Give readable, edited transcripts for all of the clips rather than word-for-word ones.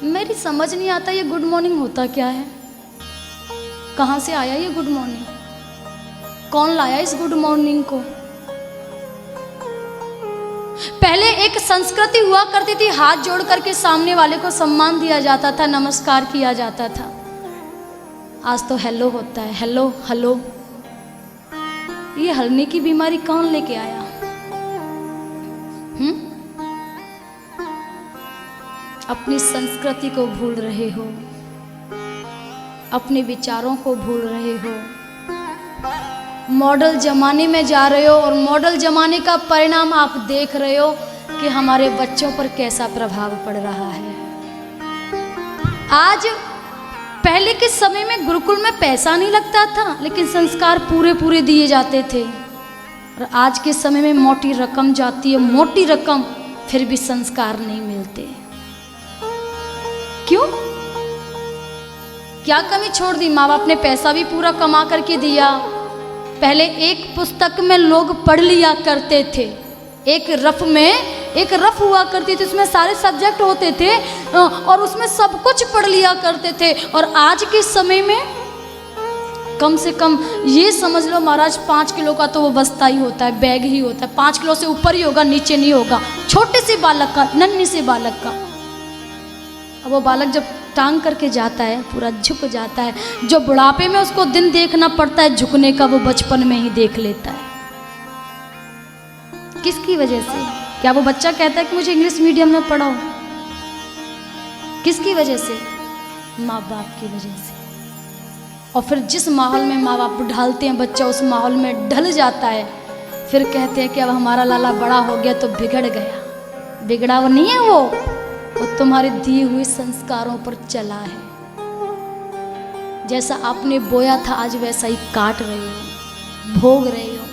मेरी समझ नहीं आता ये गुड मॉर्निंग होता क्या है, कहाँ से आया ये गुड मॉर्निंग, कौन लाया इस गुड मॉर्निंग को। पहले एक संस्कृति हुआ करती थी, हाथ जोड़ करके सामने वाले को सम्मान दिया जाता था, नमस्कार किया जाता था। आज तो हेलो होता है, हेलो हेलो। ये हलने की बीमारी कौन लेके आया? अपनी संस्कृति को भूल रहे हो, अपने विचारों को भूल रहे हो, मॉडल जमाने में जा रहे हो और मॉडल जमाने का परिणाम आप देख रहे हो कि हमारे बच्चों पर कैसा प्रभाव पड़ रहा है। आज पहले के समय में गुरुकुल में पैसा नहीं लगता था, लेकिन संस्कार पूरे पूरे दिए जाते थे। और आज के समय में मोटी रकम जाती है, मोटी रकम, फिर भी संस्कार नहीं मिलते। क्यों? क्या कमी छोड़ दी? माँ बाप ने पैसा भी पूरा कमा करके दिया। पहले एक पुस्तक में लोग पढ़ लिया करते थे, एक रफ हुआ करती थी, उसमें सारे सब्जेक्ट होते थे और उसमें सब कुछ पढ़ लिया करते थे। और आज के समय में कम से कम ये समझ लो महाराज, 5 किलो का तो वो बस्ता ही होता है, बैग ही होता है। 5 किलो से ऊपर ही होगा, नीचे नहीं होगा। छोटे से बालक का, नन्ही से बालक का। अब वो बालक जब टांग करके जाता है, पूरा झुक जाता है। जो बुढ़ापे में उसको दिन देखना पड़ता है झुकने का, वो बचपन में ही देख लेता है। किसकी वजह से? क्या वो बच्चा कहता है कि मुझे इंग्लिश मीडियम में पढ़ाओ? किसकी वजह से? माँ बाप की वजह से। और फिर जिस माहौल में माँ बाप ढालते हैं बच्चा, उस माहौल में ढल जाता है। फिर कहते हैं कि अब हमारा लाला बड़ा हो गया तो बिगड़ गया। बिगड़ा वो नहीं है, वो तुम्हारे दिए हुए संस्कारों पर चला है। जैसा आपने बोया था आज वैसा ही काट रहे हो, भोग रहे हो।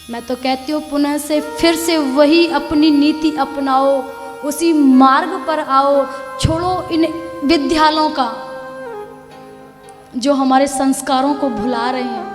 मैं तो कहती हूँ पुनः से फिर से वही अपनी नीति अपनाओ, उसी मार्ग पर आओ। छोड़ो इन विद्यालयों का जो हमारे संस्कारों को भुला रहे हैं।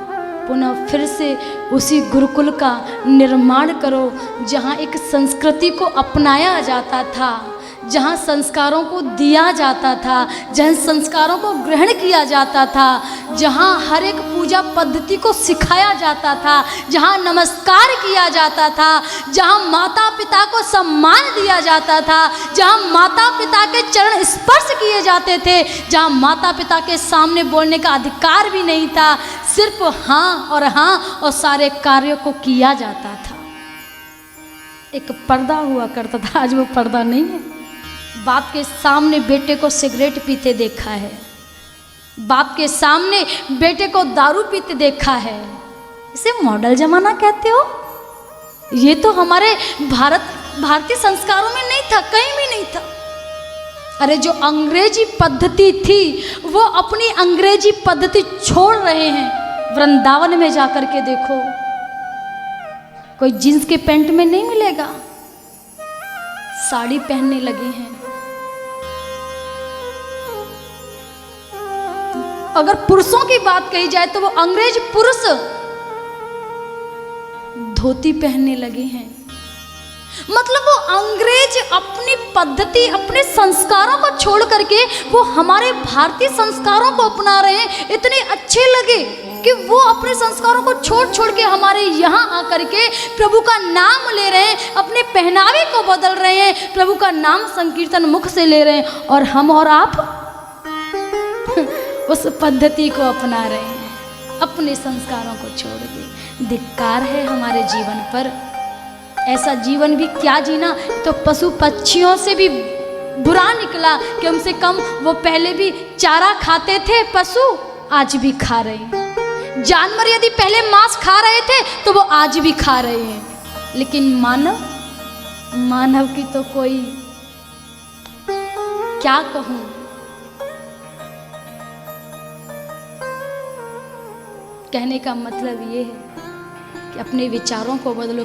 पुनः फिर से उसी गुरुकुल का निर्माण करो जहाँ एक संस्कृति को अपनाया जाता था, जहाँ संस्कारों को दिया जाता था, जहाँ संस्कारों को ग्रहण किया जाता था, जहाँ हर एक पूजा पद्धति को सिखाया जाता था, जहाँ नमस्कार किया जाता था, जहाँ माता पिता को सम्मान दिया जाता था, जहाँ माता पिता के चरण स्पर्श किए जाते थे, जहाँ माता पिता के सामने बोलने का अधिकार भी नहीं था, सिर्फ हाँ और सारे कार्यों को किया जाता था। एक पर्दा हुआ करता था, आज वो पर्दा नहीं है। बाप के सामने बेटे को सिगरेट पीते देखा है, बाप के सामने बेटे को दारू पीते देखा है। इसे मॉडल जमाना कहते हो? ये तो हमारे भारतीय संस्कारों में नहीं था, कहीं भी नहीं था। अरे जो अंग्रेजी पद्धति थी वो अपनी अंग्रेजी पद्धति छोड़ रहे हैं। वृंदावन में जाकर के देखो, कोई जींस के पैंट में नहीं मिलेगा, साड़ी पहनने लगे हैं। अगर पुरुषों की बात कही जाए तो वो अंग्रेज पुरुष धोती पहनने लगे हैं। मतलब वो अंग्रेज अपनी पद्धति, अपने संस्कारों को छोड़ करके वो हमारे भारतीय संस्कारों को अपना रहे हैं। इतने अच्छे लगे कि वो अपने संस्कारों को छोड़ के हमारे यहाँ आकर के प्रभु का नाम ले रहे हैं, अपने पहनावे को बदल रहे हैं, प्रभु का नाम संकीर्तन मुख से ले रहे हैं। और हम और आप उस पद्धति को अपना रहे हैं, अपने संस्कारों को छोड़ के। धिक्कार है हमारे जीवन पर। ऐसा जीवन भी क्या जीना, तो पशु पक्षियों से भी बुरा निकला कि कम से कम वो पहले भी चारा खाते थे, पशु आज भी खा रहे हैं। जानवर यदि पहले मांस खा रहे थे तो वो आज भी खा रहे हैं। लेकिन मानव की तो कोई क्या कहूँ। कहने का मतलब ये है कि अपने विचारों को बदलो,